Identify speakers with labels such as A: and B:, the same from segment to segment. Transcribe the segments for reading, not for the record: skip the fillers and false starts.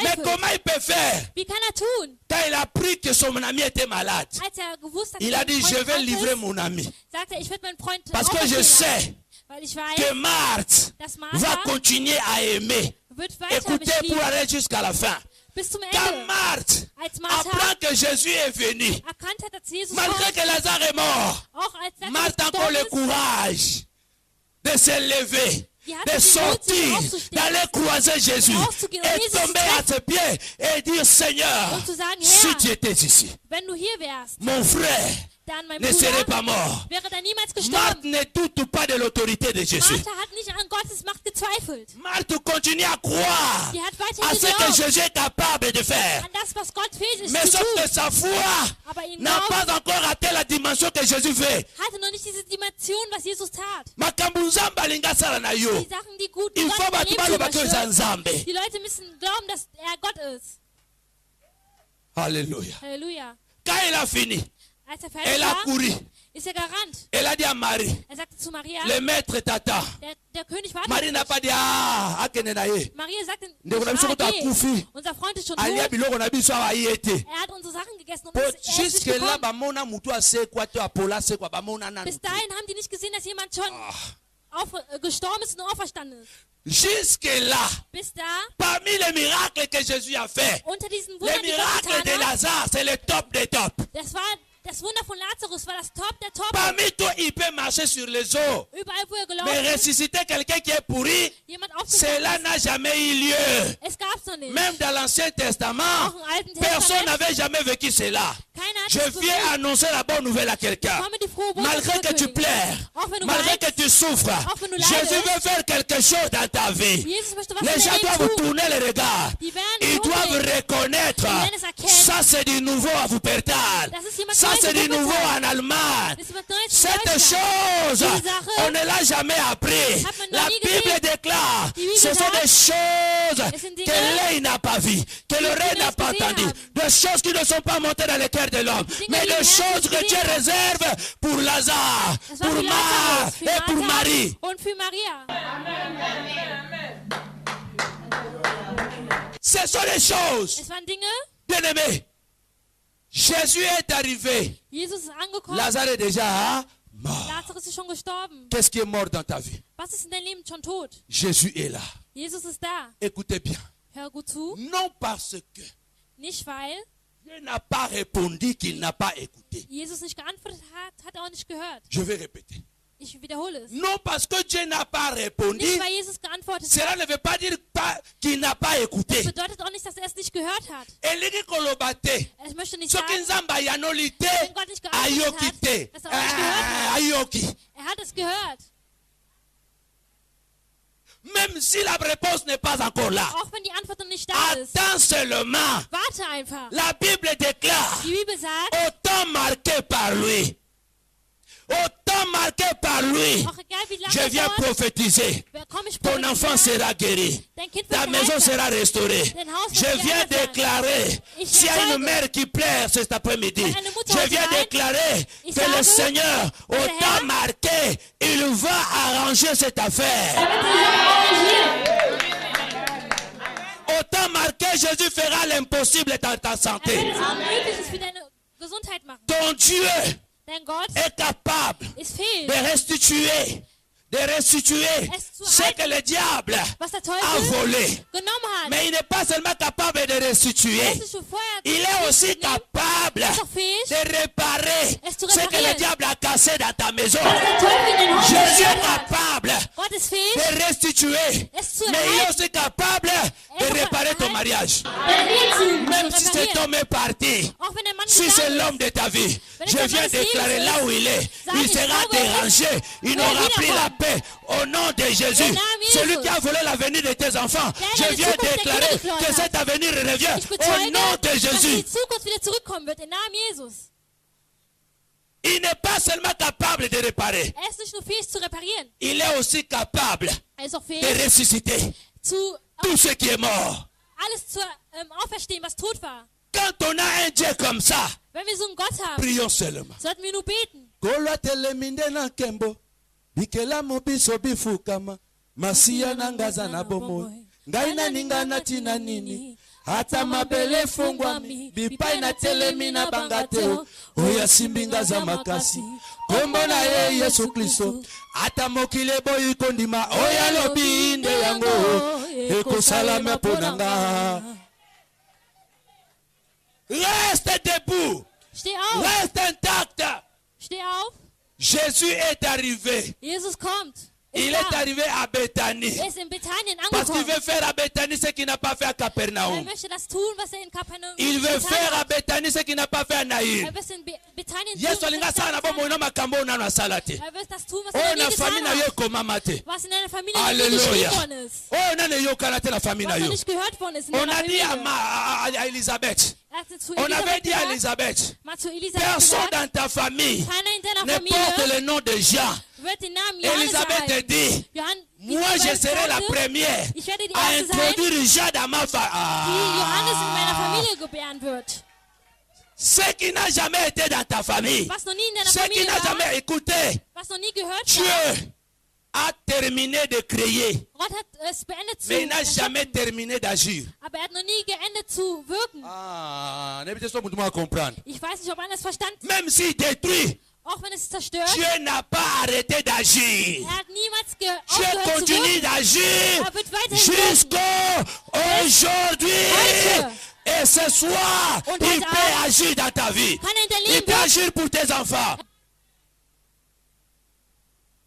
A: Mais comment il peut faire?
B: Wie kann tun?
A: Quand il a appris que son ami était malade,
B: Als gewusst hat,
A: il a dit, je vais livrer mon ami.
B: sagte, ich werde meinen Freund
A: Parce que je sais
B: weil ich weiß,
A: que Marthe
B: dass
A: va
B: Martha
A: continuer à aimer.
B: wird weiter
A: Écoutez
B: mich
A: pour
B: lieben.
A: aller jusqu'à la fin.
B: Bis zum
A: Quand
B: Ende.
A: Marthe
B: Als Martha
A: apprend que Jésus est venu,
B: erkannt hat, dass Jesus
A: malgré
B: kommt,
A: que Lazare est mort,
B: auch als Lazarus
A: Marthe a encore
B: gestorben
A: le
B: ist,
A: courage de se lever,
B: die hat
A: de
B: den Mut, sich
A: sortir,
B: aufzustehen
A: d'aller croiser Jésus
B: rauszugehen und
A: et
B: Jesus zu
A: tomber à
B: treffen
A: ses pieds et dire, Seigneur,
B: und zu sagen,
A: si
B: Herr,
A: tu étais ici,
B: wenn du hier wärst,
A: mon frère
B: dann mein
A: ne serait
B: Bruder
A: pas mort.
B: wäre da niemals
A: Marthe
B: gestorben.
A: ne doute pas de l'autorité de Jésus.
B: Martha hat nicht an Gottes Macht gezweifelt.
A: Marthe continue à croire
B: Die hat weiter
A: à ce que
B: geglaubt
A: Jésus est capable de faire.
B: an das, was Gott fähig ist
A: Mais
B: zu
A: sauf
B: tun.
A: que sa foi
B: Aber ihr
A: n'a
B: Glauben
A: pas encore atteint la dimension que Jésus fait.
B: hatte noch nicht diese Dimension, was Jesus tat.
A: Makambo nzambe alingi asala na yo.
B: Die Sachen, die gut
A: Il
B: Gott
A: faut
B: in dein
A: bato
B: Leben
A: baloba ke eza
B: tun
A: nzambe.
B: möchte. Die Leute müssen glauben, dass er Gott ist.
A: Alléluia.
B: Halleluja.
A: Quand il a fini,
B: Als er fertig
A: elle a
B: war,
A: couru.
B: ist er gerannt.
A: Elle a dit à Marie,
B: Er sagte zu Maria,
A: le maître t'attend.
B: der König wartet.
A: Marie n'a pas dit, ah, akende na ye.
B: Maria sagte,
A: Ndeko na biso kuta akufi.
B: unser Freund ist schon
A: Alia
B: tot.
A: biloko na biso awa ye te.
B: Er hat unsere Sachen gegessen und
A: Po
B: er ist nicht
A: jusque là
B: gekommen.
A: bamona mutu asekwa to apola asekwa bamona nanu.
B: Bis dahin haben die nicht gesehen, dass jemand schon gestorben ist und auferstanden ist.
A: Jusque là,
B: Bis da,
A: parmi les miracles que Jésus a fait,
B: unter diesen
A: les
B: Wundern, die Gott
A: miracles de
B: getan hat,
A: Lazare, c'est le top des tops.
B: das Wunder von Lazarus war das Top der Top.
A: Parmi toi, il peut marcher sur les eaux.
B: Überall, wo er
A: Mais
B: gelaufen ist,
A: ressusciter quelqu'un qui est pourri,
B: jemand
A: cela
B: aufgestanden
A: n'a jamais eu lieu.
B: ist. Es gab's noch nicht.
A: Même dans l'Ancien Testament,
B: Auch im Alten
A: personne
B: Testament,
A: n'avait jamais vécu cela.
B: keiner hat
A: Je
B: das
A: viens
B: bewegt.
A: annoncer la bonne nouvelle à quelqu'un.
B: Komm mit die frohe Botschaft
A: Malgré que tu
B: verkündigen.
A: pleures,
B: Auch wenn du
A: malgré
B: weinst,
A: que tu souffres,
B: auch wenn du
A: Jésus
B: leidest,
A: veut faire quelque chose dans ta vie.
B: Jesus möchte was
A: Les
B: in
A: gens
B: deinem
A: doivent
B: Leben tun.
A: tourner le regard.
B: Die werden
A: Ils doivent
B: umdrehen.
A: reconnaître.
B: Die werden es erkennen.
A: Ça, c'est du nouveau à Wuppertal.
B: Das ist jemand
A: Ça,
B: Neues
A: c'est
B: in
A: du nouveau
B: Wuppertal.
A: en Allemagne.
B: Das ist was Neues in
A: Cette
B: Deutschland.
A: chose,
B: Diese Sache
A: on ne l'a jamais appris.
B: hat man noch
A: La
B: nie
A: Bible
B: gesehen.
A: déclare,
B: Die Bibel
A: ce sont
B: sagt,
A: des choses
B: es sind Dinge,
A: que l'œil n'a pas vues, que l'oreille n'a
B: nicht
A: pas
B: gesehen
A: entendues,
B: haben.
A: des choses qui ne sont pas montées dans le cœur de l'homme,
B: Dinge,
A: mais
B: die
A: des
B: im Herzen
A: choses que
B: nicht
A: Dieu
B: gesehen hat.
A: réserve pour Lazare,
B: Das war
A: pour
B: für
A: Marthe
B: Lazarus, für
A: et pour
B: Martha
A: Marie.
B: und für Maria.
A: Ce sont des choses,
B: Es waren Dinge,
A: bien-aimés. Jésus est arrivé.
B: Jesus ist angekommen,
A: Lazare est déjà mort.
B: Lazarus ist schon gestorben.
A: Qu'est-ce qui est mort dans ta vie?
B: Was ist in deinem Leben schon tot?
A: Jésus est là.
B: Jesus ist da.
A: Écoutez bien.
B: Hör gut zu.
A: Non parce que
B: Nicht weil
A: Dieu n'a pas répondu qu'il n'a pas écouté.
B: Jesus nicht geantwortet hat, hat er auch nicht gehört.
A: Je vais répéter.
B: Ich wiederhole es.
A: Non parce que Dieu n'a pas répondu,
B: Nicht weil Jesus geantwortet
A: cela
B: hat.
A: ne veut pas dire qu'il n'a pas écouté.
B: Das bedeutet auch nicht, dass er es nicht gehört hat.
A: Elingi koloba te.
B: Ich möchte nicht
A: Soki
B: sagen,
A: nzambe ayanoli te,
B: wenn Gott nicht geantwortet
A: ayoki
B: hat,
A: te.
B: dass er auch nicht gehört hat.
A: Ayoki.
B: Er hat es gehört.
A: Même si la réponse n'est pas encore là,
B: Auch wenn die Antwort noch nicht da ist.
A: attends seulement.
B: Warte einfach.
A: La Bible déclare,
B: Die Bibel sagt,
A: au temps marqué par lui, au temps marqué par lui,
B: auch egal wie lange
A: je
B: es
A: viens
B: dauert,
A: prophétiser.
B: komm ich
A: Ton enfant sera guéri.
B: Dein Kind
A: Ta
B: wird
A: maison
B: gerettet.
A: sera restaurée.
B: Dein Haus wird
A: Je viens
B: gerettet sein.
A: déclarer,
B: Ich
A: s'il y a une
B: sage,
A: mère qui pleure cet après-midi,
B: wenn eine Mutter
A: je
B: heute
A: viens
B: weint,
A: déclarer
B: ich
A: que le
B: sage,
A: Seigneur, au
B: der
A: temps
B: Herr,
A: marqué, il va arranger cette affaire. Au temps marqué, Jésus fera l'impossible dans ta
B: Er
A: santé.
B: wird es Unmögliches für deine Gesundheit machen.
A: Ton Dieu
B: Dein Gott
A: est capable
B: ist fähig,
A: de restituer ce que le diable
B: was der
A: a
B: Teufel
A: volé.
B: genommen hat.
A: Mais il n'est pas seulement capable de restituer,
B: Er ist nicht schon vorher
A: il est aussi
B: genommen,
A: capable
B: ist auch fähig,
A: de réparer
B: es zu
A: ce que le
B: reparieren.
A: diable a cassé dans ta maison.
B: was der Teufel in dein Haus
A: Jésus
B: zerstört
A: est
B: hat.
A: capable
B: Gott ist fähig,
A: de restituer,
B: es zu
A: mais il est
B: erhalten,
A: aussi capable de réparer ton mariage.
B: deine Ehe
A: Même
B: zu
A: si cet
B: reparieren.
A: homme est parti,
B: Auch wenn der Mann
A: si c'est
B: gegangen
A: l'homme
B: ist,
A: de ta vie,
B: Wenn
A: je
B: es der
A: viens
B: Mann des
A: déclarer
B: Lebens
A: là où il est,
B: sag
A: il
B: ich,
A: sera
B: da, wo er
A: dérangé, il
B: wird
A: n'aura plus
B: wiederkommen.
A: la paix. Au nom de Jésus,
B: Im Namen
A: celui
B: Jesus.
A: qui a volé l'avenir de tes enfants,
B: Der
A: je
B: die
A: viens
B: Zukunft der
A: déclarer
B: Kinder geklaut
A: que
B: hat.
A: cet avenir revient
B: Ich
A: au
B: bezeuge,
A: nom de
B: dass
A: Jésus.
B: die Zukunft wieder zurückkommen wird, im Namen Jesus.
A: Il n'est pas seulement capable de réparer,
B: Er ist nicht nur fähig zu reparieren,
A: il est aussi capable
B: er ist auch
A: de
B: fähig
A: ressusciter
B: zu
A: tout ce qui est mort.
B: alles zu auferstehen, was tot war.
A: Quand on a un Dieu comme ça,
B: Wenn wir so einen Gott haben,
A: prions seulement.
B: sollten wir nur beten.
A: Kolwa teleminde na nkembo bikelamu biso bifukama masiya na ngaza na bomoi ngai naninga natina nini ata mabele fungwami bipai na telemi na bangateo oya simbinga za makasi kombo na ye Yesu Kristo ata mokile boyi kondima oya lobi nde yango ekosalama ponanga. Reste debout.
B: Steh auf.
A: Reste intact.
B: Steh auf.
A: Jésus est arrivé.
B: Jesus kommt.
A: Il est arrivé à Bethanie.
B: Er ist in Bethanien
A: Parce qu'il
B: angekommen.
A: veut faire à Bethanie ce qu'il n'a pas fait à
B: Er
A: Capernaum.
B: möchte das tun, was er in Kapernaum
A: Il veut
B: getan
A: faire à
B: hat.
A: Bethanie ce qu'il n'a pas fait à Naïm.
B: Er wird in Bethanien
A: Yesu
B: tun,
A: alinga
B: was
A: sana
B: er
A: bo
B: getan
A: moina makambo na na salate.
B: hat. Er wird das tun, was er
A: Oh
B: noch
A: na
B: nie
A: famille
B: getan
A: na yo
B: hat.
A: komama te.
B: Was in deiner Familie noch nie
A: Alléluia.
B: geschrieben worden ist.
A: Oh na ne yo kana te la famille na
B: Was noch
A: yo.
B: nicht gehört worden ist in
A: On
B: deiner
A: a dit
B: Familie.
A: à Elisabeth.
B: Er hat zu
A: On avait
B: Elisabeth
A: dit à
B: gesagt,
A: Elisabeth.
B: mal zu Elisabeth
A: Personne
B: gesagt,
A: dans ta famille
B: keiner in deiner
A: ne porte
B: Familie
A: le nom de Jean.
B: wird den Namen Johannes
A: Elisabeth te
B: erhalten.
A: dit. Moi je serai la première
B: ich werde die
A: à
B: Erste sein,
A: introduire Jean dans ma
B: die Johannes in meiner
A: famille.
B: Familie gebären wird.
A: Ce qui n'a jamais été dans ta famille,
B: Was noch nie in deiner
A: ce qui
B: Familie
A: n'a
B: war,
A: jamais écouté,
B: was noch nie gehört
A: Dieu
B: war.
A: a terminé de créer,
B: Gott hat es beendet zu
A: mais il n'a
B: erschaffen,
A: jamais terminé d'agir.
B: aber er hat noch nie geendet zu wirken.
A: Ah, ne peut-être pas comprendre.
B: Ich weiß nicht, ob man das verstanden hat.
A: Même s'il détruit,
B: Auch wenn es zerstört,
A: Dieu n'a pas arrêté d'agir.
B: er hat niemals
A: Dieu
B: aufgehört zu
A: continue
B: wirken.
A: d'agir
B: Er wird weiterhin wirken.
A: jusqu'aujourd'hui.
B: Heute.
A: Et ce soir,
B: Und
A: il
B: heute
A: peut
B: Abend
A: agir dans ta vie.
B: kann er in dein
A: Il
B: Leben
A: peut
B: wirken.
A: agir pour tes enfants.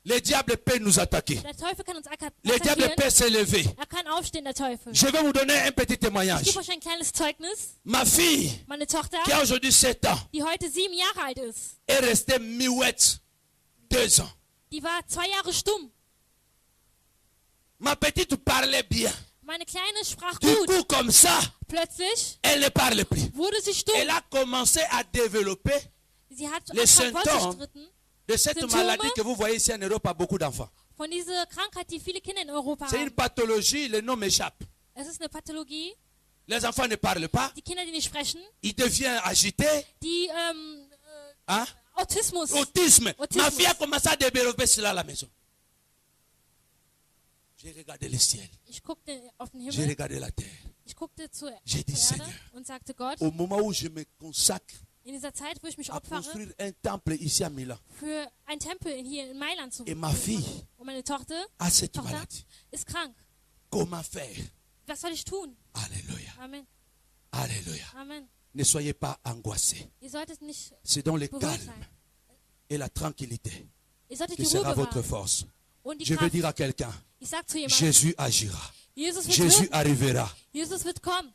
A: Le diable peut nous attaquer.
B: Der Teufel kann uns
A: Le diable
B: attackieren.
A: peut s'élever.
B: Er kann aufstehen, der Teufel.
A: Je vais vous donner un petit
B: Ich
A: témoignage.
B: gebe euch ein kleines Zeugnis.
A: Ma fille,
B: Meine Tochter,
A: qui a aujourd'hui 7 ans,
B: die heute 7 Jahre alt ist,
A: est restée muette 2 ans.
B: die war 2 Jahre stumm.
A: Ma petite parlait bien.
B: Meine Kleine sprach
A: Du
B: gut.
A: coup, comme ça,
B: Plötzlich
A: elle ne parle plus.
B: wurde sie stumm.
A: Elle a commencé à développer
B: Sie hat
A: les
B: angefangen
A: Symptômes
B: fortzuschritten
A: de cette
B: Symptômes.
A: maladie que vous voyez ici en Europe à beaucoup d'enfants.
B: von dieser Krankheit, die viele Kinder in Europa
A: C'est une
B: haben.
A: pathologie, le nom m'échappe.
B: Es ist eine Pathologie.
A: Les enfants ne parlent pas,
B: Die Kinder, die nicht sprechen,
A: ils deviennent agités.
B: die
A: Hein?
B: Autismus.
A: Autisme.
B: Autisme.
A: Ma fille a commencé à développer cela à la maison. J'ai regardé le ciel,
B: Ich guckte auf den
A: j'ai
B: Himmel,
A: regardé la terre.
B: ich guckte zur
A: J'ai dit,
B: Erde
A: Seigneur,
B: und sagte, Gott,
A: au moment où je me consacre
B: in dieser Zeit, wo ich mich
A: à
B: opfere,
A: construire un temple ici à Milan,
B: für ein Tempel hier in Mailand zu
A: et ma fille
B: und meine Tochter
A: a cette
B: Tochter
A: maladie,
B: ist krank.
A: comment faire?
B: Was soll ich tun?
A: Alléluia,
B: Amen.
A: alléluia.
B: Amen.
A: Ne soyez pas angoissés.
B: Ihr solltet nicht
A: C'est dans le
B: beruhigt
A: calme
B: sein.
A: et la tranquillité
B: Ihr solltet
A: que
B: die Ruhe
A: sera votre
B: bewahren.
A: force.
B: Und die
A: Je veux
B: Kraft.
A: dire à quelqu'un,
B: Ich sag zu jemandem,
A: Jésus agira.
B: Jesus wird
A: Jésus
B: wirken.
A: arrivera.
B: Jesus wird kommen.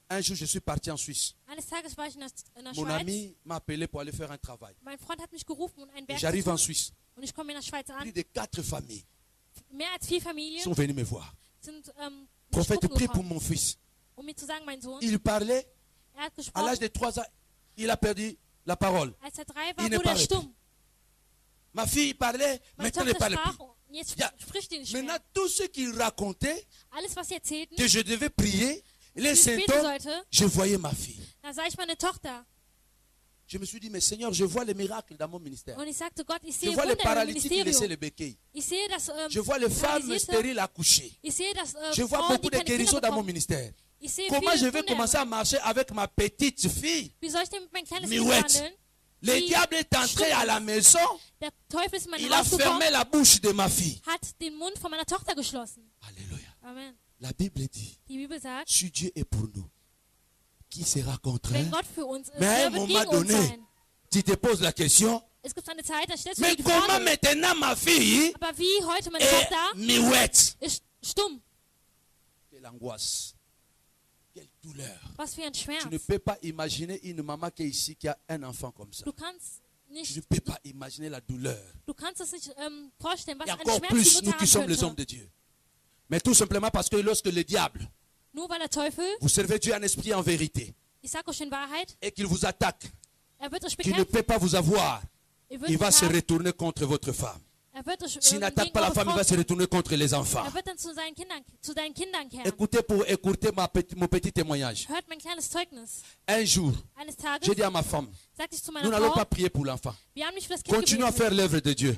A: Un jour, je suis parti en Suisse.
B: Eines Tages war ich in der
A: Mon
B: Schweiz.
A: ami m'a appelé pour aller faire un travail.
B: Mein Freund hat mich gerufen, um ein Werk zu
A: J'arrive en
B: tun.
A: Suisse.
B: Und ich komme in der Schweiz
A: Plus
B: an.
A: de 4 familles
B: Mehr als 4 Familien
A: sont venues me voir.
B: sind
A: Prophète,
B: mich
A: prie pour
B: gekommen,
A: mon fils.
B: um mir zu sagen, mein Sohn,
A: Il parlait,
B: er hat
A: à l'âge
B: gesprochen.
A: de 3 ans, il a perdu la parole.
B: Als er 3 war,
A: Il ne
B: wurde er
A: parlait
B: stumm.
A: Ma fille parlait,
B: Meine
A: maintenant elle ne
B: Tochter
A: parle
B: sprach
A: plus.
B: und jetzt
A: Ja.
B: spricht sie nicht
A: Maintenant,
B: mehr.
A: tout ce qu'il racontait,
B: Alles, was sie erzählten,
A: que je devais prier, les
B: wie ich beten
A: symptômes,
B: sollte,
A: je voyais ma fille.
B: da sah ich meine Tochter.
A: Je me suis dit, mais Seigneur, je vois les miracles dans mon ministère.
B: Und ich sagte, Gott, ich
A: Je
B: sehe
A: vois les
B: Wunder im
A: paralytiques laisser
B: Ministerium.
A: les béquilles.
B: Ich sehe, dass
A: Je vois les femmes
B: Paralysierte,
A: stériles accoucher.
B: ich sehe, dass
A: Je vois
B: Frauen,
A: beaucoup
B: die
A: de
B: keine
A: guérisons
B: Kinder
A: dans mon
B: bekommen.
A: ministère.
B: Ich sehe
A: Comment
B: viele
A: je vais
B: Wunder.
A: commencer à marcher avec ma petite fille?
B: Wie soll ich denn mit meinem kleines Kind
A: Miouette.
B: handeln?
A: Le
B: Die
A: diable est entré à la maison.
B: Der Teufel ist in mein
A: Il a
B: Haus gekommen,
A: fermé la bouche de ma fille.
B: hat den Mund von meiner Tochter geschlossen.
A: Alléluia.
B: Amen.
A: La Bible dit,
B: Die Bibel sagt,
A: si Dieu est pour nous, qui sera contre
B: wenn
A: elle?
B: Gott für uns ist,
A: Mais à
B: wer
A: un
B: wird
A: moment
B: gegen uns
A: donné,
B: sein?
A: tu te poses la question,
B: Es gibt eine Zeit, da stellst du
A: mais
B: dir die
A: comment
B: Frage,
A: maintenant ma fille
B: aber wie heute meine
A: est
B: Tochter
A: miouette?
B: ist stumm.
A: Quelle angoisse, quelle douleur.
B: Was für ein
A: Tu
B: Schmerz.
A: ne peux pas imaginer une maman qui est ici, qui a un enfant comme ça.
B: Du kannst
A: Tu ne
B: nicht,
A: peux pas imaginer la douleur.
B: du kannst es nicht vorstellen, was
A: Et
B: ein
A: encore
B: Schmerz die
A: plus
B: Mutter
A: nous qui
B: haben
A: sommes les hommes
B: könnte.
A: de Dieu. Mais tout simplement parce que lorsque le diable,
B: Nur weil der Teufel,
A: vous servez Dieu en esprit et en vérité,
B: ich sage euch in Wahrheit,
A: et qu'il vous attaque,
B: er wird euch
A: qu'il ne
B: bekämpfen.
A: peut pas vous avoir,
B: Er wird
A: il va
B: euch
A: se
B: haben.
A: retourner contre votre femme.
B: Er wird euch
A: S'il n'attaque
B: gegen
A: pas la
B: eure
A: femme, il
B: Frau
A: va se
B: kehren.
A: retourner contre les enfants.
B: Er wird dann zu deinen Kindern kehren.
A: Écoutez pour écouter mon petit témoignage.
B: Hört mein kleines Zeugnis.
A: Un jour,
B: Eines Tages
A: j'ai dit à ma femme,
B: sagte ich zu
A: nous
B: meiner
A: n'allons
B: Frau,
A: pas prier pour l'enfant.
B: wir haben nicht für das Kind
A: Continuons à
B: gebetet.
A: faire l'œuvre de Dieu.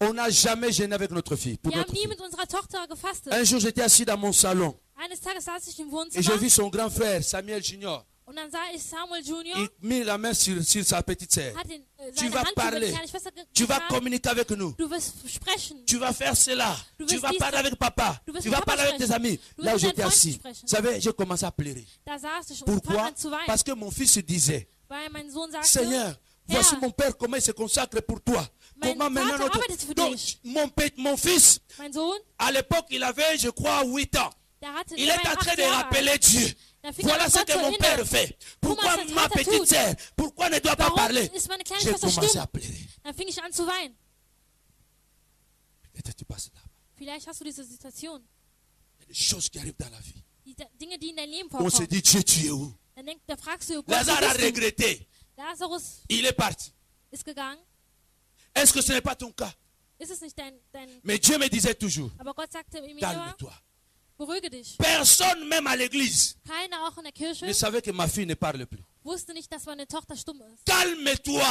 A: On n'a jamais gêné avec notre fille. Pour
B: Wir haben
A: notre
B: nie
A: fille.
B: mit unserer Tochter gefastet.
A: Un jour, j'étais assis dans mon salon.
B: Eines Tages saß ich im
A: Et
B: Wohnzimmer
A: j'ai vu son grand frère, Samuel Junior.
B: und dann sah ich Samuel Junior,
A: Il mit la main sur sa petite sœur.
B: hat
A: Tu
B: seine
A: vas
B: Hand über
A: parler.
B: die kleine Schwester
A: Tu vas
B: getan.
A: communiquer avec nous.
B: Du wirst sprechen.
A: Tu vas faire cela.
B: Du
A: Tu
B: wirst
A: vas
B: dies
A: parler
B: tun.
A: avec papa.
B: Du wirst
A: Tu
B: mit
A: vas
B: Papa
A: parler avec tes
B: sprechen.
A: amis.
B: Du
A: Là où
B: wirst mit
A: j'étais
B: deinen Freunden
A: assis.
B: sprechen.
A: Vous savez, j'ai commencé à pleurer.
B: Da saß ich und fang
A: Pourquoi?
B: an zu weinen,
A: Parce que mon fils disait,
B: weil mein Sohn sagte,
A: Seigneur, voici
B: Herr,
A: mon père, comment il se consacre pour toi.
B: Mein
A: Comment maintenant
B: Vater
A: notre...
B: arbeitet für
A: Donc,
B: dich.
A: mon fils,
B: mein Sohn,
A: à l'époque, il avait, je crois, 8 ans.
B: der hatte
A: Il est en train de rappeler Dieu.
B: Da fing er
A: Voilà
B: an,
A: ce
B: Gott
A: que
B: zu
A: mon
B: erinnern.
A: père fait.
B: Guck mal,
A: Pourquoi
B: was dein
A: ma
B: Vater
A: petite
B: tut.
A: sœur, pourquoi ne doit pas
B: Warum
A: parler?
B: ist meine kleine
A: J'ai
B: Schwester
A: commencé
B: stumm?
A: à pleurer.
B: Dann fing ich an zu weinen.
A: Peut-être tu passes là.
B: Vielleicht hast du diese Situation.
A: Il y a des choses qui arrivent dans la vie.
B: Die Dinge, die in dein Leben
A: On se
B: vorkommen.
A: dit, Dieu, tu es où?
B: Da fragst du, Gott,
A: Lazare
B: wo
A: a
B: bist du?
A: regretté.
B: Lazarus
A: Il est parti.
B: ist gegangen.
A: Est-ce que ce n'est pas ton cas?
B: Ist es nicht dein...
A: Mais Dieu me disait toujours,
B: Aber Gott sagte mir immer,
A: calme-toi.
B: beruhige dich.
A: Personne, même à l'église,
B: Keiner, auch in der Kirche,
A: ne savait que ma fille ne parle plus.
B: wusste nicht, dass meine Tochter stumm ist.
A: Calme-toi.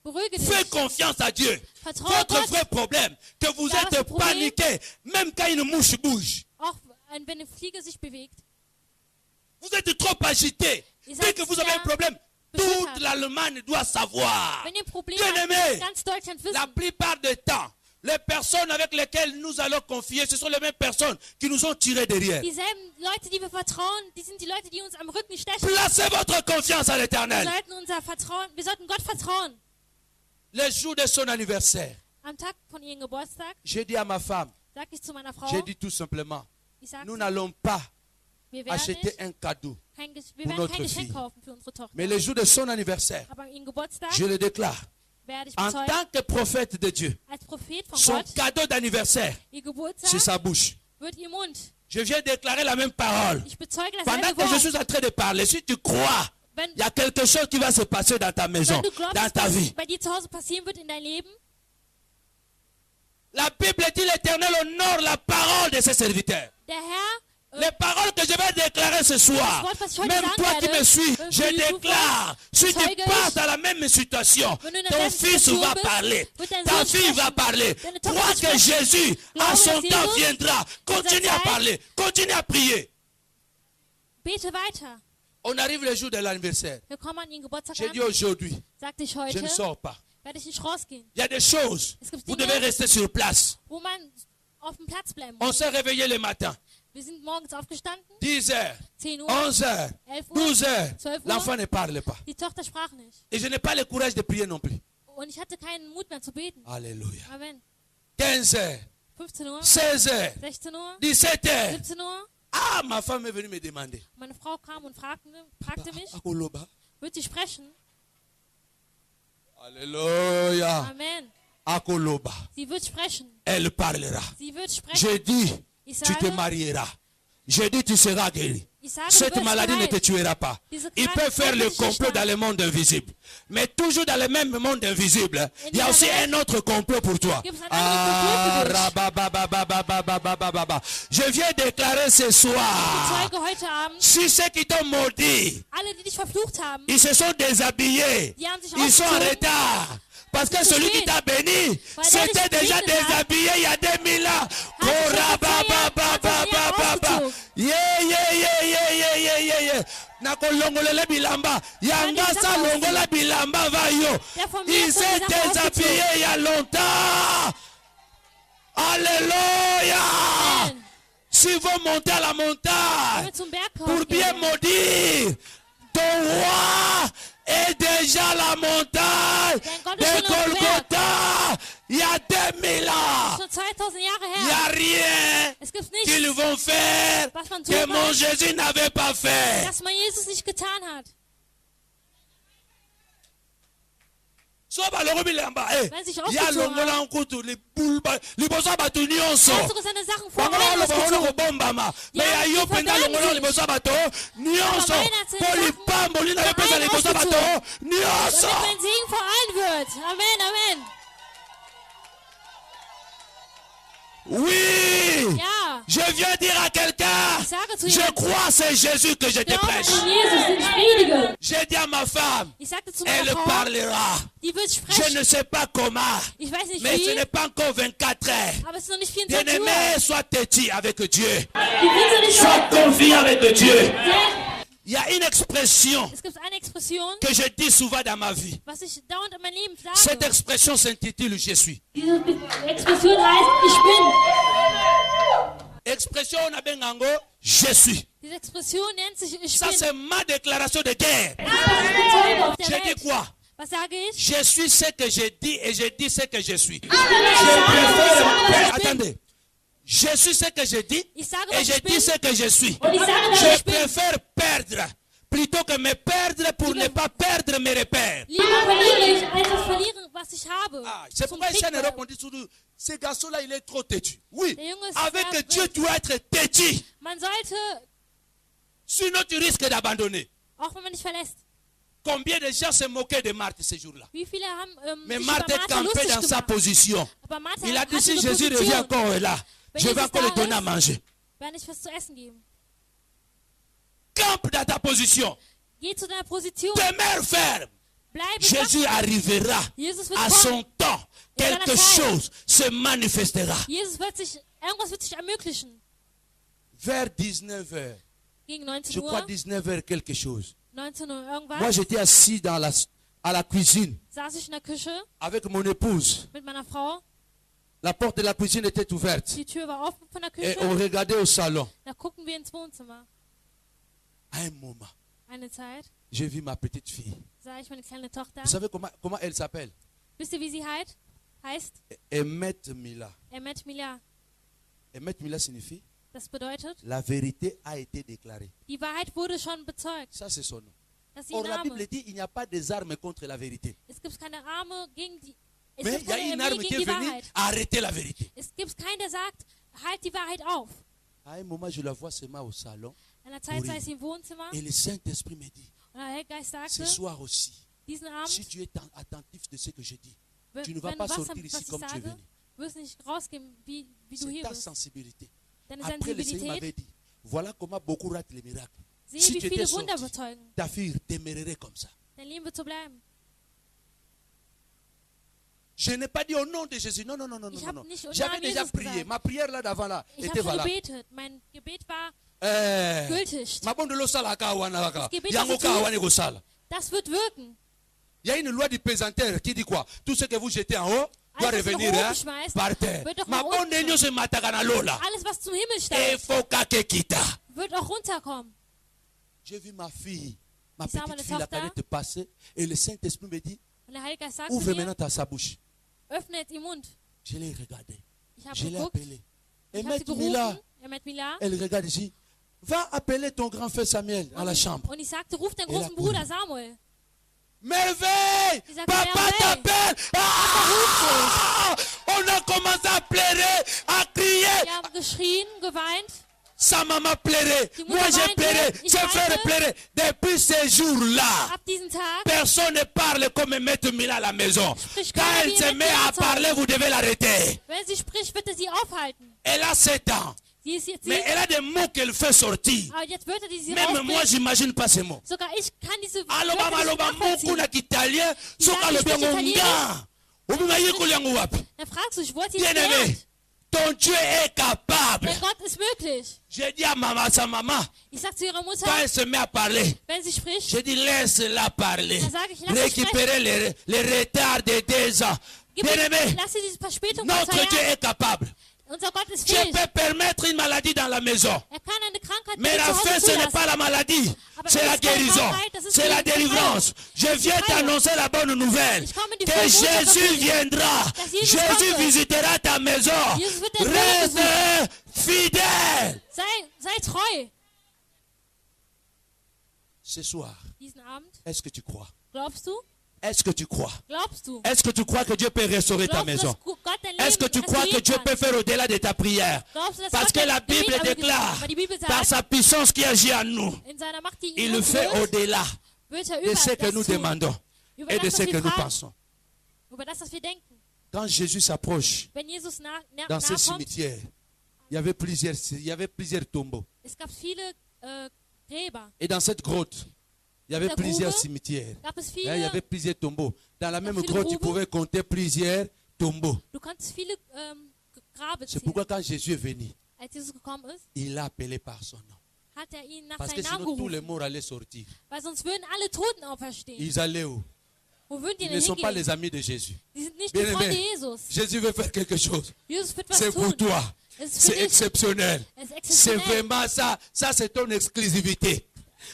B: Beruhige
A: Fais
B: dich.
A: confiance à Dieu.
B: Vertraue
A: Votre
B: Gott.
A: vrai problème, que vous
B: Da
A: êtes
B: hast du Problem.
A: paniqué, même quand une mouche bouge.
B: Auch wenn eine Fliege sich bewegt.
A: Vous êtes trop agité.
B: Ihr
A: Dès
B: seid
A: que vous avez un
B: sehr
A: problème,
B: beschüttert.
A: toute l'Allemagne doit savoir.
B: Wenn ihr ein Problem
A: Bien-aimé,
B: habt, ganz Deutschland
A: la
B: wissen,
A: plupart du temps, les personnes avec lesquelles nous allons confier, ce sont les mêmes personnes qui nous ont tirés derrière.
B: dieselben Leute, die wir vertrauen, die sind die Leute, die uns am Rücken stechen.
A: Placez votre confiance à
B: Wir
A: l'Éternel.
B: sollten Gott vertrauen.
A: Le jour de son anniversaire,
B: Am Tag von ihrem Geburtstag
A: j'ai dit à ma femme,
B: sag ich zu meiner Frau,
A: j'ai dit tout simplement,
B: ich sag,
A: nous n'allons pas
B: wir werden
A: acheter un cadeau.
B: kein
A: pour notre
B: Geschenk
A: fille.
B: kaufen für unsere Tochter.
A: Mais le jour de son anniversaire,
B: Aber an ihrem Geburtstag
A: je le déclare,
B: werde ich
A: en
B: bezeugen,
A: tant que prophète de Dieu,
B: als Prophet von
A: son
B: Gott,
A: cadeau d'anniversaire,
B: ihr
A: c'est
B: Geburtstag
A: sa bouche.
B: wird ihr Mund.
A: Je viens déclarer la même parole.
B: Ich bezeuge
A: Pendant
B: dasselbe
A: que je
B: Wort.
A: suis en train de parler, si tu crois,
B: Wenn,
A: il y a quelque chose qui va se passer dans ta maison,
B: wenn du glaubst,
A: dans ta
B: was
A: vie.
B: bei dir zu Hause passieren wird in dein Leben,
A: La Bible dit l'Éternel honore la parole de ses serviteurs.
B: der Herr,
A: Les paroles que je vais déclarer ce soir,
B: Das Wort, was ich heute
A: même
B: sagen
A: toi qui
B: werde,
A: me suis,
B: für
A: je
B: die du
A: déclare, si tu
B: bezeuge
A: passes
B: ich,
A: dans la même situation,
B: wenn du in
A: ton
B: derselben
A: fils
B: Situation
A: va
B: bist,
A: parler,
B: wird dein
A: ta
B: Sohn
A: fille va
B: sprechen,
A: parler.
B: deine Tochter
A: Crois
B: wird
A: que
B: sprechen.
A: Jésus, à
B: Glaube,
A: son
B: dass
A: temps
B: Jesus
A: viendra. Continue à
B: Zeit
A: parler, continue à prier.
B: bete weiter.
A: On arrive le jour de l'anniversaire.
B: Wir kommen an ihren Geburtstag
A: J'ai
B: an,
A: dit aujourd'hui,
B: sagte ich
A: je
B: heute,
A: ne sors pas.
B: werde ich nicht rausgehen.
A: Il y a des choses,
B: Es gibt
A: vous
B: Dinge,
A: devez rester sur place.
B: wo man auf dem Platz bleiben
A: On
B: muss.
A: s'est réveillé le matin,
B: Wir sind morgens aufgestanden,
A: 10 heures,
B: 10 Uhr,
A: 11 heures,
B: 11 Uhr,
A: 12 heures.
B: 12 Uhr.
A: L'enfant ne parle pas.
B: Die Tochter sprach nicht.
A: Et je n'ai pas le courage de prier non plus.
B: Und ich hatte keinen Mut mehr zu beten.
A: Alléluia.
B: Amen.
A: 15 heures,
B: 15 Uhr,
A: 16 heures,
B: 16 Uhr,
A: 17 heures.
B: 17 Uhr.
A: Ah, ma femme est venue me demander.
B: Meine Frau kam und fragte mich,
A: Akoloba.
B: wird sie sprechen?
A: Alléluia.
B: Amen.
A: Akoloba.
B: Sie wird sprechen.
A: Elle parlera.
B: Sie wird sprechen.
A: Je dis,
B: Ich
A: tu te
B: sage,
A: marieras. Je dis, tu seras guéri.
B: ich sage, du
A: Cette
B: wirst
A: maladie ne te
B: geheilt.
A: tuera pas.
B: Diese
A: Il peut
B: Krankheit
A: faire
B: wird
A: le
B: dich nicht
A: complot dans
B: sterben.
A: le monde invisible. Mais toujours dans le même monde invisible, il y a aussi un autre complot pour toi.
B: Gibt's ein anderes Complot für dich?
A: Rabababababababababa. Je viens déclarer ce
B: Ich
A: soir,
B: bezeuge heute Abend,
A: si ceux qui t'ont maudit,
B: alle, die dich verflucht haben,
A: ils se sont déshabillés,
B: die haben sich
A: ils sont en
B: ausgezogen,
A: retard. Parce que
B: C'est
A: celui
B: spät.
A: qui t'a béni,
B: Weil der
A: c'était
B: dich
A: déjà
B: gesegnet hat.
A: déshabillé il y a 2000 ans.
B: Hat sich schon vor 2 Jahren ausgezogen.
A: nakolongolela bilamba yanga sa longola bilamba vayo.
B: Der von mir
A: Il
B: ist schon
A: s'est
B: die Sache
A: déshabillé
B: ausgezogen.
A: il y a longtemps. Alléluia.
B: Amen.
A: Si vous montez à la
B: Wenn
A: montagne
B: wir zum Berg
A: pour bien
B: gehen,
A: maudire, ton roi est déjà à la montagne
B: Dein Gott
A: de
B: ist schon am
A: Golgotha. Il y a 2000 ans.
B: schon 2000 Jahre
A: Il n'y a
B: her.
A: rien
B: Es gibt
A: qu'ils
B: nichts,
A: vont faire
B: was man
A: que
B: tun
A: mon
B: kann,
A: Jésus n'avait pas fait.
B: dass man Jesus nicht getan hat.
A: So balongo bilamba
B: Wenn sich
A: ya
B: ausgezogen
A: longola nkutu liboso ya bato nyonso
B: Ausdruck seine Sachen vor
A: bango baloba wana
B: ausgezogen.
A: kobombama me
B: Ja,
A: ya yo
B: die
A: mpenza
B: verbergen
A: longola
B: sich.
A: liboso ya bato nyonso
B: Aber meiner
A: mpo
B: Sachen
A: lipamboli na yo mpenza
B: verein
A: liboso ya bato
B: ausgezogen.
A: nyonso.
B: Damit mein Segen vor allen wird. Amen, Amen.
A: Oui,
B: Ja,
A: Je viens dire à quelqu'un,
B: Ich sage zu
A: je
B: jemandem,
A: crois c'est Jésus que je te
B: glaube
A: prêche.
B: an Jesus, den ich predige.
A: J'ai dit à ma femme,
B: Ich sagte zu meiner
A: elle
B: Frau,
A: parlera.
B: die wird
A: Je
B: sprechen.
A: ne sais pas comment,
B: Ich weiß nicht
A: mais ce
B: wie,
A: n'est pas encore 24 heures.
B: aber es ist noch nicht 24 Uhr.
A: Bien-aimé, sois têtu avec Dieu.
B: Die Kinder nicht
A: Sois confiant avec Dieu.
B: Sei-
A: Il y a une expression
B: Es gibt eine Expression,
A: que je dis souvent dans ma vie.
B: was ich dauernd in meinem Leben
A: Cette
B: sage.
A: expression s'intitule Je suis.
B: Diese Expression heißt, ich bin.
A: Expression on a bengango, je suis.
B: Diese Expression nennt sich ich
A: Ça
B: bin.
A: c'est ma déclaration de guerre.
B: Das ist meine Zeuge auf der
A: Je dis
B: Welt.
A: quoi?
B: Was sage ich?
A: Je suis ce que je dis et je dis ce que je suis.
B: Ich sage,
A: Attendez. Je suis ce que je dis
B: Ich sage,
A: et
B: was
A: je
B: ich bin.
A: dis ce que je suis.
B: Und ich sage, was
A: Je
B: ich bin.
A: préfère perdre plutôt que me perdre pour ne pas perdre mes repères.
B: Lieber verliere ich, als das verlieren, was ich habe.
A: Ah, c'est
B: Zum
A: pourquoi ici en
B: Krieg
A: Europe
B: werden.
A: on dit toujours, ce garçon-là il est trop têtu. Oui,
B: Der Junge ist
A: avec
B: sehr
A: Dieu
B: wild.
A: tu dois être têtu.
B: Man sollte,
A: Sinon tu risques d'abandonner.
B: auch wenn man dich verlässt,
A: Combien de gens se moquaient de Marthe ces jours-là?
B: wie viele haben
A: Mais
B: sich
A: Marthe
B: über
A: est
B: Martha
A: campée
B: lustig
A: dans sa
B: gemacht.
A: position.
B: Aber Martha
A: Il a dit
B: hatte
A: si
B: eine
A: Jésus revient
B: Position.
A: encore là,
B: Wenn
A: je vais
B: Jesus
A: encore lui
B: da
A: donner à
B: ist,
A: manger.
B: werde ich was zu essen geben.
A: Campe dans ta position.
B: Geh zu deiner Position.
A: Demeure ferme.
B: Bleibe
A: Jésus
B: wach.
A: arrivera
B: Jesus wird
A: à
B: kommen.
A: son temps. Quelque chose se manifestera.
B: Jesus wird sich, irgendwas wird sich ermöglichen.
A: Vers 19h,
B: Gegen 19
A: je crois
B: Uhr,
A: 19h quelque chose.
B: 19 Uhr
A: Moi
B: irgendwas,
A: j'étais assis à la cuisine
B: saß ich in der Küche
A: avec mon épouse.
B: mit meiner Frau.
A: La porte de la cuisine était ouverte.
B: Die Tür war offen von der
A: Et
B: Küche.
A: on regardait au salon.
B: Da gucken wir ins Wohnzimmer.
A: À un moment,
B: Eine Zeit
A: j'ai vu ma petite fille.
B: sah ich meine kleine Tochter.
A: Vous savez comment elle s'appelle?
B: Wisst ihr, wie sie heißt?
A: Emmet Mila.
B: Emmet Mila.
A: Emmet Mila signifie
B: Das bedeutet,
A: la vérité a été déclarée.
B: die Wahrheit wurde schon bezeugt.
A: Ça c'est son nom.
B: Das ist ihr
A: Or la Bible
B: Name.
A: dit il n'y a pas des armes contre la vérité.
B: Es gibt keine Arme gegen die. Es
A: Mais
B: gibt
A: il y a
B: keine
A: une
B: Armee
A: arme qui
B: gegen
A: est
B: die
A: venue
B: Wahrheit.
A: arrêter la vérité.
B: Es gibt keinen, der sagt, halt die Wahrheit auf.
A: À un moment, je la vois seulement au salon.
B: In der Zeit sei sie im Wohnzimmer
A: Et le Saint-Esprit me dit,
B: und der Heilgeist
A: ce
B: sagte,
A: soir aussi,
B: diesen
A: si
B: Abend,
A: tu es attentif de ce que je dis,
B: wenn
A: tu ne vas
B: du
A: pas
B: was
A: sortir
B: was
A: ici
B: ich
A: comme tu es
B: sage,
A: venu.
B: wirst nicht rausgehen, wie du
A: C'est
B: hier
A: ta
B: bist.
A: sensibilité.
B: Deine
A: Après, le Seigneur m'avait
B: Sensibilität,
A: dit, voilà comment beaucoup ratent les miracles.
B: sehe,
A: Si
B: wie
A: tu étais
B: viele
A: sorti,
B: Wunder bezeugen.
A: ta fille demeurerait comme ça.
B: Dein Leben wird so bleiben.
A: Je n'ai pas dit au nom de Jésus. Non, non, non, non,
B: Ich
A: non,
B: habe
A: non.
B: nicht im
A: J'avais
B: Namen
A: déjà
B: Jesus
A: prié.
B: gesagt.
A: Ma prière là d'avant là
B: Ich
A: était
B: habe schon
A: valable.
B: gebetet. Mein Gebet war
A: Eh,
B: gültig.
A: mabondelo sala ka wana waka.
B: Gebet
A: Yango
B: ist
A: ka
B: gut.
A: wana ko sala.
B: Das wird wirken.
A: Il y a une loi du pesanteur qui dit quoi? Tout ce que vous jetez en haut doit
B: Alles, was du
A: revenir
B: nach
A: hein,
B: oben schmeißt,
A: par terre.
B: wird doch nach
A: Mabonde
B: unten.
A: nyo se mataka na lola.
B: Alles, was zum Himmel
A: Et
B: steigt,
A: faut que kita.
B: wird auch runterkommen.
A: J'ai vu ma fille, ma
B: Ich sah
A: petite
B: meine
A: fille, la
B: Tochter.
A: canette passer. Et le Saint-Esprit me dit,
B: Und der Heilige Geist sagte
A: ouvre
B: mir,
A: maintenant sa bouche.
B: öffne jetzt den Mund.
A: Je l'ai regardé.
B: Ich habe
A: Je l'ai
B: geguckt,
A: appelé. Et
B: ich habe sie
A: Maître Mila,
B: gerufen. Emmet Mila.
A: elle regarde ici. Va appeler ton grand frère Samuel à la chambre.
B: Und ich sagte, ruf deinen
A: Et la
B: großen Bruder
A: cour.
B: Samuel.
A: Merveille!
B: Il s'appelle
A: Papa
B: Merveille.
A: t'appelle! Ah! On a commencé à pleurer, à crier.
B: Wir haben geschrien, geweint.
A: Sa maman pleurait.
B: Die
A: Moi
B: Mutter
A: j'ai
B: weinte,
A: pleuré.
B: ich
A: Ses frères
B: weinte.
A: pleuraient. Depuis ce jour-là,
B: Ab diesem Tag
A: personne ne parle comme Maître Mila à la maison.
B: Sprich
A: Quand
B: keiner
A: elle
B: wie
A: se
B: Maître
A: met
B: Mila
A: à
B: zu Hause.
A: parler, vous devez l'arrêter.
B: Wenn sie spricht, wird er sie aufhalten.
A: Elle a 7 ans.
B: Sie ist jetzt
A: Mais
B: sieben,
A: elle a des mots qu'elle fait sortir.
B: aber jetzt Wörter, die sie
A: Même moi,
B: rausbringt.
A: j'imagine pas ces mots.
B: Sogar ich kann diese
A: Aloba
B: Wörter nicht
A: maloba
B: nachvollziehen.
A: moko na kitalien soki
B: Sag,
A: alobi
B: ich
A: yango
B: spreche
A: nga obima yikoli yango wapi?
B: Dann fragst du, ich wollte sie
A: Bien aimé,
B: gelernt.
A: ton Dieu est capable.
B: Denn Gott ist möglich.
A: J'ai dit à sa maman,
B: Ich sag zu ihrer Mutter,
A: quand elle se met à parler,
B: wenn sie spricht,
A: j'ai dit laisse-la parler.
B: Dann sage ich, lass sie
A: Récupérer les retards de 2 ans.
B: gib
A: Bien
B: ihr,
A: aimé,
B: lass sie diese Verspätung von
A: notre
B: 2
A: Dieu
B: Jahren.
A: est capable.
B: Unser Gott ist
A: Tu
B: fähig.
A: peux permettre une maladie dans la maison.
B: Er kann eine Krankheit
A: Mais
B: nicht
A: la
B: zu
A: fin,
B: Hause
A: ce n'est
B: zulassen.
A: pas la maladie,
B: Aber
A: c'est
B: es
A: la
B: ist keine
A: guérison,
B: Krankheit, das ist
A: c'est la
B: die Befreiung.
A: délivrance. Je viens
B: Befreiung.
A: t'annoncer la bonne nouvelle,
B: Ich komme die
A: que
B: frohe Botschaft
A: Jésus
B: verkündigen.
A: viendra,
B: Dass Jesus
A: Jésus
B: kommt.
A: visitera ta maison.
B: Jesus wird deine Wohnung
A: Reste fidèle.
B: Sei treu.
A: Ce soir,
B: Diesen Abend,
A: est-ce que tu crois?
B: glaubst du?
A: Est-ce que tu crois?
B: Glaubst du?
A: Est-ce que tu crois que Dieu peut restaurer ta
B: Glaubst du,
A: maison?
B: dass Gott dein
A: Est-ce que
B: Leben
A: tu crois que
B: restaurieren
A: Dieu
B: kann?
A: peut faire au-delà de ta prière?
B: Glaubst du, dass
A: Parce
B: Gott
A: que la
B: dein
A: Bible
B: Gebet
A: déclare,
B: weil die Bibel
A: par
B: sagt,
A: sa puissance qui agit en nous,
B: in seiner Macht, die in
A: il le
B: uns
A: fait
B: wirkt,
A: au-delà
B: wird er
A: de
B: über
A: ce que
B: das
A: nous
B: tun,
A: demandons
B: über
A: et
B: das,
A: de
B: was
A: ce
B: wir
A: que nous
B: fragen,
A: pensons.
B: über das, was wir denken.
A: Quand Jésus s'approche
B: Wenn Jesus
A: dans ce
B: nahe kommt,
A: cimetière, il y avait plusieurs tombeaux.
B: Es gab viele Gräber.
A: Et dans cette grotte, il y avait
B: Der
A: plusieurs
B: Grube
A: cimetières.
B: Gab es
A: Hein, il y
B: viele,
A: avait plusieurs tombeaux. Dans la même
B: viele
A: grotte, tu
B: Gruben.
A: pouvais compter plusieurs tombeaux.
B: du kannst viele Grabe
A: C'est
B: ziehen.
A: pourquoi quand Jésus est venu,
B: Als Jesus gekommen ist,
A: il l'a appelé par son nom.
B: hat ihn nach
A: Parce que
B: seinem Namen
A: sinon tous les
B: gerufen.
A: morts allaient sortir.
B: Weil sonst würden alle Toten auferstehen.
A: Ils allaient où?
B: Wo würden die
A: Ils
B: denn
A: ne sont pas
B: hingehen?
A: les amis de Jésus.
B: Die sind nicht
A: Bien
B: die Freunde
A: aimé,
B: Jesus.
A: Jésus veut faire quelque chose.
B: Jesus wird was
A: C'est pour
B: tun.
A: toi.
B: Es ist für
A: C'est
B: dich.
A: exceptionnel.
B: Es ist
A: C'est
B: exceptionell.
A: vraiment ça. Ça, c'est ton exclusivité.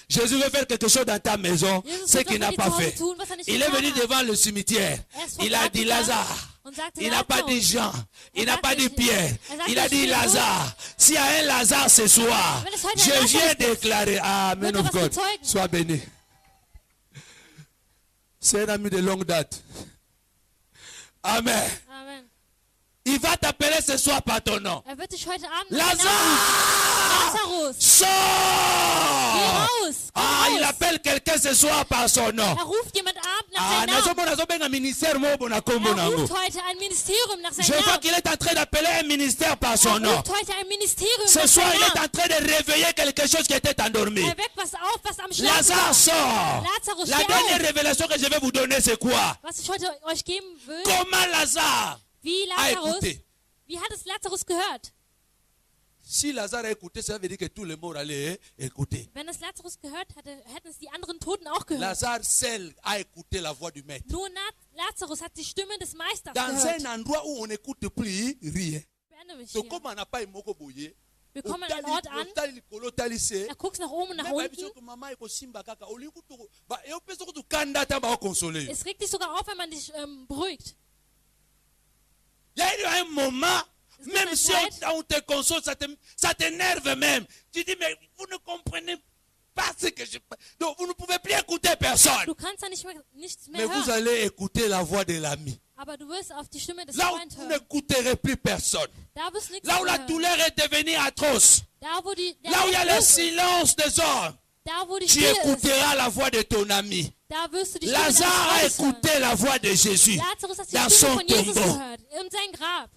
A: Jésus veut faire quelque chose dans ta maison,
B: Jesus
A: ce
B: wird
A: qu'il
B: was
A: n'a
B: für
A: pas
B: die zu Hause
A: fait.
B: tun, was er nicht
A: Il est
B: getan
A: venu
B: hat.
A: devant le cimetière.
B: Er ist vom
A: Il a
B: Grab
A: dit
B: gegangen
A: Lazare.
B: und sagte,
A: Il n'a pas dit
B: Lazarus.
A: Jean. Il n'a
B: sagte
A: pas dit
B: nicht-
A: Pierre.
B: sagte
A: Il a
B: nicht
A: dit
B: Petrus.
A: Lazare. S'il y a un Lazare ce soir,
B: Wenn es heute ein
A: je
B: Lazarus
A: viens
B: ist,
A: déclarer. Amen
B: wird er
A: of
B: was
A: God.
B: bezeugen.
A: Sois béni. C'est un ami de longue date. Amen.
B: Amen.
A: Il va t'appeler ce soir par ton nom.
B: Er wird dich heute Abend nach deinem Namen
A: Lazare!
B: rufen. Lazarus, geh
A: Sors!
B: raus. Komm
A: Ah, il
B: raus.
A: appelle quelqu'un ce soir par son nom.
B: Er ruft jemand ab nach
A: Ah,
B: seinem Namen.
A: nazomona azobenga ministère moko na kombo
B: Er
A: nango.
B: ruft heute ein Ministerium nach
A: Je
B: seinem
A: vois
B: Namen.
A: qu'il est en train d'appeler un ministère par son
B: Er
A: nom.
B: ruft heute ein Ministerium
A: Ce
B: nach
A: soir,
B: seinem
A: il est
B: Namen.
A: en train de réveiller quelque chose qui était endormi.
B: Er weckt was auf, was am Schlafen
A: Lazare
B: war.
A: sort.
B: Lazarus,
A: La
B: steh
A: dernière
B: auf.
A: révélation que je vais vous donner, c'est quoi?
B: Was ich heute euch geben will,
A: Comment Lazare
B: wie
A: a
B: Lazarus,
A: écouté?
B: wie hat es Lazarus gehört?
A: Si Lazare a écouté, ça veut dire que tous les morts allaient écouter.
B: Wenn es Lazarus gehört hätte, hätten es die anderen Toten auch gehört.
A: Lazare seul a écouté la voix du maître.
B: Nur Lazarus hat die Stimme des Meisters
A: Dans
B: gehört.
A: un endroit où on n'écoute plus rien.
B: Ich beende mich
A: Donc,
B: hier.
A: comme on n'a pas moko boye,
B: Wir kommen an einen Ort an, da guckst du nach oben und nach unten. Es regt dich sogar auf, wenn man dich beruhigt.
A: Il y a eu un moment,
B: Es gibt
A: même
B: eine
A: si
B: Zeit,
A: on te console, ça t'énerve même. Tu dis, mais vous ne comprenez pas ce que je... Donc, vous ne pouvez plus écouter personne.
B: du kannst da nichts
A: Mais
B: mehr
A: vous
B: hören.
A: allez écouter la voix de l'ami.
B: Aber du wirst auf die Stimme des
A: Là où
B: Freundes
A: vous
B: hören.
A: n'écouterez plus personne.
B: Da wirst du nichts
A: Là où
B: mehr
A: la
B: hören.
A: douleur est devenue atroce.
B: Da wo die
A: Là où il y a le
B: Schmerz ist,
A: silence des hommes.
B: da wo die
A: Tu
B: Stille ist,
A: écouteras la voix de ton ami.
B: da wirst du die Stimme deines
A: Lazare a
B: Freundes hören.
A: écouté la voix de Jésus
B: Lazarus hat die
A: dans
B: Stimme
A: son
B: von Jesus
A: tombeau.
B: gehört, in sein Grab.